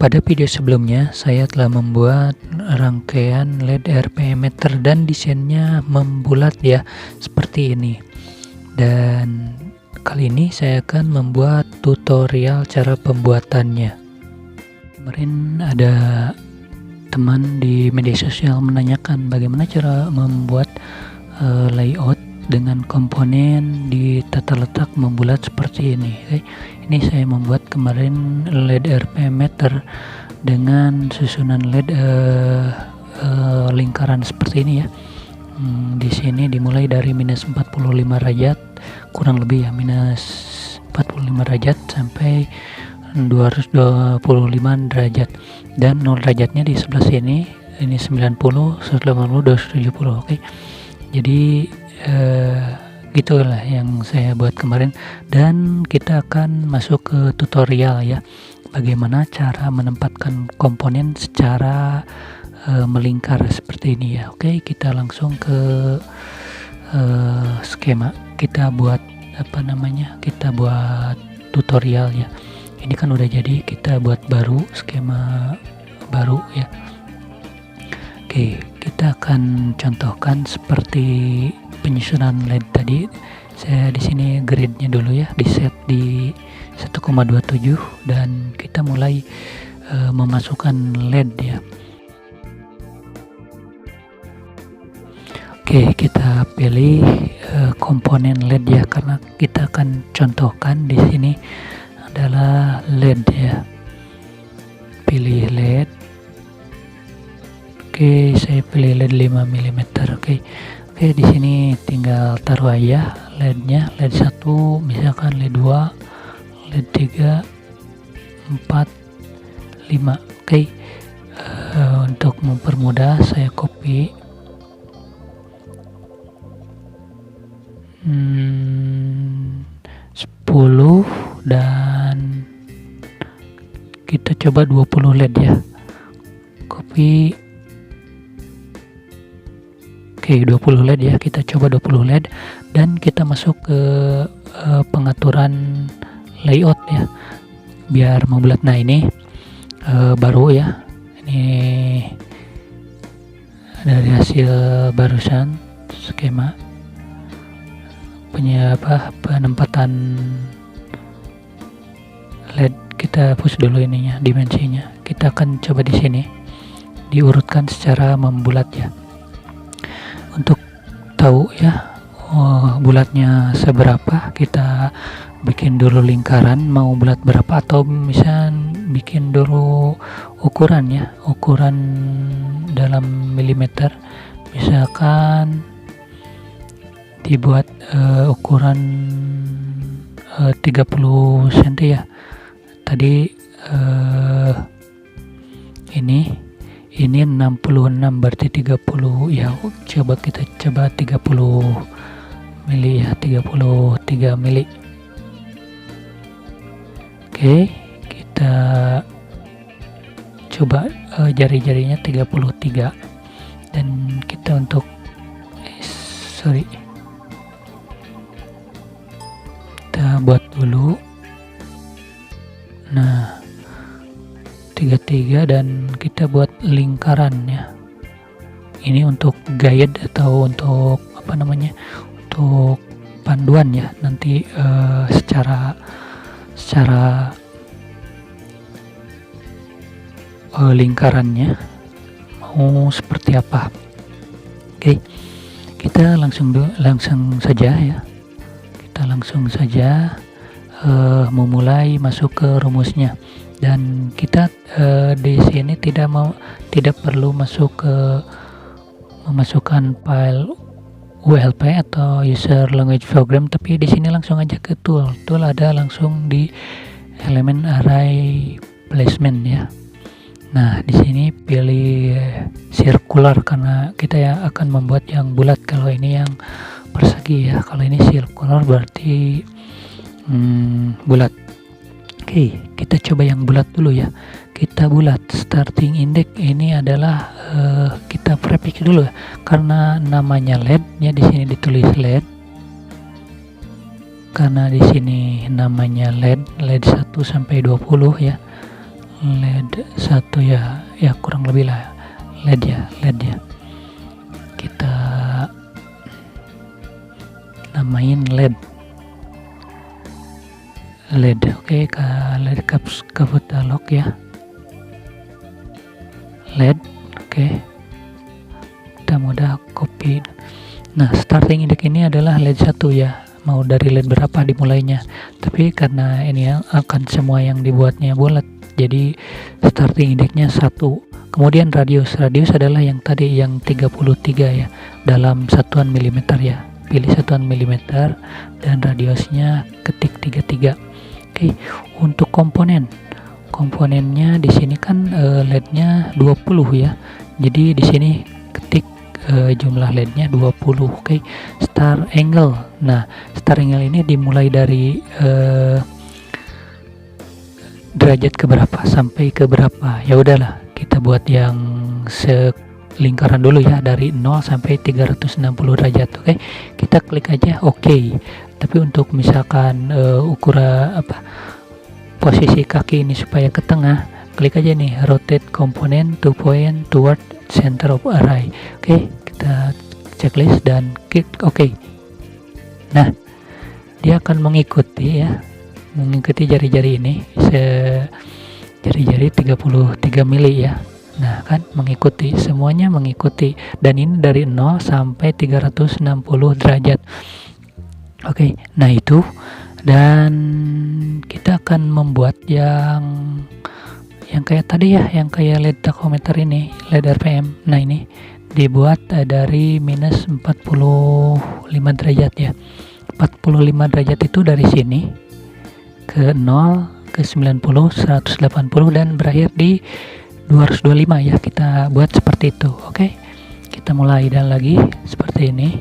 Pada video sebelumnya, saya telah membuat rangkaian LED RPM meter dan desainnya membulat ya, seperti ini. Dan kali ini saya akan membuat tutorial cara pembuatannya. Kemarin ada teman di media sosial menanyakan bagaimana cara membuat layout dengan komponen di tata letak membulat seperti ini. Ini saya membuat kemarin LED RPM meter dengan susunan LED lingkaran seperti ini ya. Di sini dimulai dari minus 45 derajat, kurang lebih ya, minus 45 derajat sampai 225 derajat, dan 0 derajatnya di sebelah sini. Ini 90, 180, 270. Oke. Jadi gitulah yang saya buat kemarin, dan kita akan masuk ke tutorial ya, bagaimana cara menempatkan komponen secara melingkar seperti ini ya. Oke, kita langsung ke skema. Kita buat kita buat tutorial ya. Ini kan udah jadi, kita buat baru skema baru ya. Oke, kita akan contohkan seperti penyusunan LED tadi. Saya di sini grid-nya dulu ya, di set di 1,27, dan kita mulai memasukkan LED ya. Oke, kita pilih komponen LED ya, karena kita akan contohkan di sini adalah LED ya. Pilih LED. Oke, saya pilih LED 5 mm. Oke, di sini tinggal taruh aja LED-nya. LED 1, misalkan LED 2, LED 3, 4, 5. Oke. Untuk mempermudah saya copy 10, dan kita coba 20 LED ya. Copy. Oke, 20 LED ya, kita coba 20 LED, dan kita masuk ke pengaturan layout ya, biar membulat. Nah, ini baru ya, ini dari hasil barusan skema penempatan LED. Kita hapus dulu ininya, dimensinya. Kita akan coba di sini diurutkan secara membulat ya. Untuk tahu ya bulatnya seberapa, kita bikin dulu lingkaran mau bulat berapa, atau misal bikin dulu ukuran ya, ukuran dalam milimeter. Misalkan dibuat ukuran 30 cm ya. Tadi ini 66, berarti 30 ya. Coba kita coba 30 mili ya, 33 mili. Oke, kita coba jari-jarinya 33, dan kita untuk kita buat dulu. Nah, 33, dan kita buat lingkaran ya. Ini untuk guide atau untuk untuk panduan ya, nanti secara lingkarannya mau seperti apa. Oke, kita langsung saja ya. Kita langsung saja memulai masuk ke rumusnya, dan kita di sini tidak perlu memasukkan file ULP atau user language program, tapi di sini langsung aja ke tool ada langsung di elemen array placement ya. Nah, di sini pilih circular karena kita ya akan membuat yang bulat. Kalau ini yang persegi ya, kalau ini circular berarti bulat. Oke, kita coba yang bulat dulu ya. Kita bulat. Starting index ini adalah kita prefix dulu ya, karena namanya LED ya, di sini ditulis LED. Karena di sini namanya LED 1 sampai 20 ya. LED 1 ya, kurang lebih lah LED ya. Kita namain LED. Oke, LED katalog ya, LED. Oke, kita mudah copy. Nah, starting index ini adalah LED 1 ya, mau dari LED berapa dimulainya, tapi karena ini akan semua yang dibuatnya bulat, jadi starting indexnya 1. Kemudian radius adalah yang tadi yang 33 ya, dalam satuan milimeter ya, pilih satuan milimeter dan radiusnya ketik 33. Oke, untuk komponennya di sini kan LED-nya 20 ya, jadi di sini ketik jumlah LED-nya 20. Oke, star angle. Nah, star angle ini dimulai dari derajat keberapa sampai ke berapa. Ya udahlah, kita buat yang selingkaran dulu ya, dari 0 sampai 360 derajat. Oke, kita klik aja oke. Tapi untuk misalkan ukuran posisi kaki ini supaya ke tengah, klik aja nih rotate component to point toward center of array. Oke, kita checklist dan klik oke. Nah, dia akan mengikuti jari-jari ini, jari-jari 33 mili ya. Nah, kan semuanya mengikuti, dan ini dari 0 sampai 360 derajat. Oke, nah itu, dan kita akan membuat yang kayak tadi ya, yang kayak LED tachometer ini, LED RPM. Nah, ini dibuat dari minus 45 derajat ya. 45 derajat itu dari sini ke 0, ke 90, 180 dan berakhir di 225 ya. Kita buat seperti itu. Oke, kita mulai dan lagi seperti ini.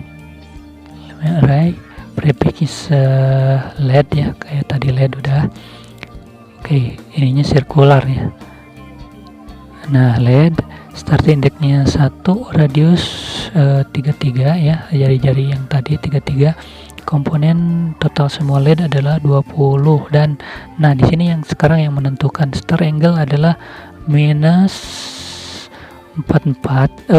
Array prefix LED ya, kayak tadi LED udah. Oke, ininya circular ya. Nah, LED start indexnya 1, radius 33 ya, jari-jari yang tadi 33. Komponen total semua LED adalah 20, dan nah di sini yang sekarang yang menentukan start angle adalah minus 45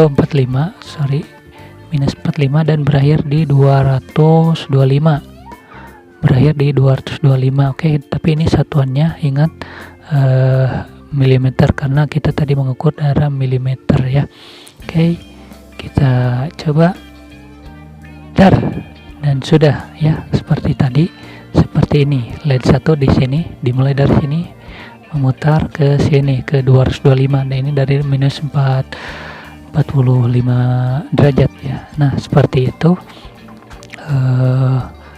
dan berakhir di 225. Oke, tapi ini satuannya ingat milimeter, karena kita tadi mengukur dalam milimeter ya. Oke, kita coba dan sudah ya, seperti tadi, seperti ini. LED 1 di sini dimulai dari sini memutar ke sini ke 225. Nah, ini dari minus 45 derajat ya. Nah, seperti itu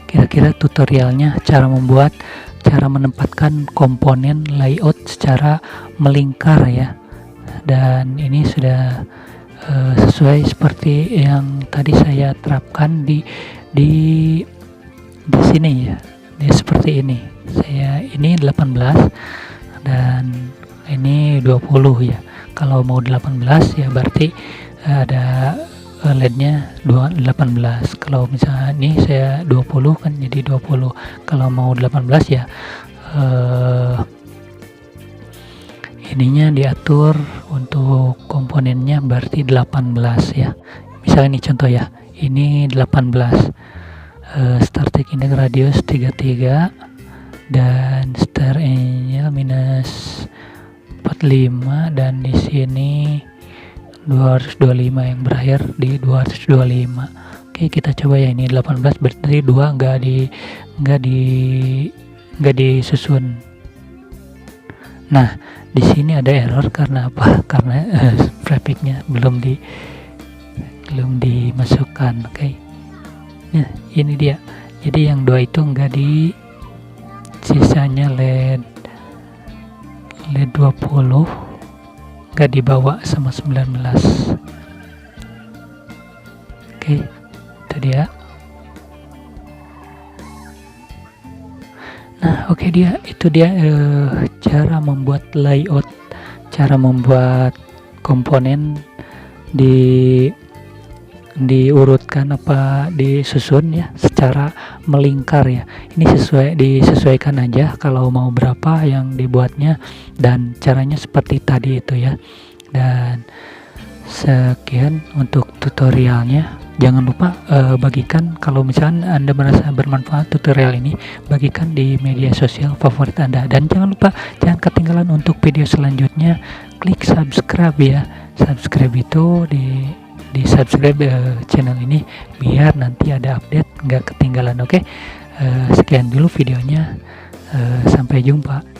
kira-kira tutorialnya, cara menempatkan komponen layout secara melingkar ya. Dan ini sudah sesuai seperti yang tadi saya terapkan di sini ya. Ini seperti ini. Ini 18 dan ini 20 ya. Kalau mau 18 ya berarti ada LED-nya 18. Kalau misalnya ini saya 20 kan jadi 20. Kalau mau 18 ya ininya diatur untuk komponennya berarti 18 ya. Misalnya ini contoh ya. Ini 18. Starting index radius 33 dan start angle minus 45, dan di sini 225 yang berakhir di 225. Oke, kita coba ya, ini 18 berarti 2 enggak disusun. Nah, di sini ada error karena apa? Karena prefixnya belum dimasukkan. Oke. Nah, ini dia. Jadi yang 2 itu enggak sisanya LED 20 enggak dibawa sama 19. Oke, itu dia. Nah, oke, itu dia cara membuat layout, cara membuat komponen di diurutkan apa disusun ya secara melingkar ya. Ini disesuaikan aja kalau mau berapa yang dibuatnya, dan caranya seperti tadi itu ya. Dan sekian untuk tutorialnya. Jangan lupa bagikan kalau misalkan Anda merasa bermanfaat tutorial ini, bagikan di media sosial favorit Anda. Dan jangan lupa jangan ketinggalan untuk video selanjutnya, klik subscribe ya. Subscribe itu di subscribe channel ini biar nanti ada update nggak ketinggalan. Oke. Sekian dulu videonya, sampai jumpa.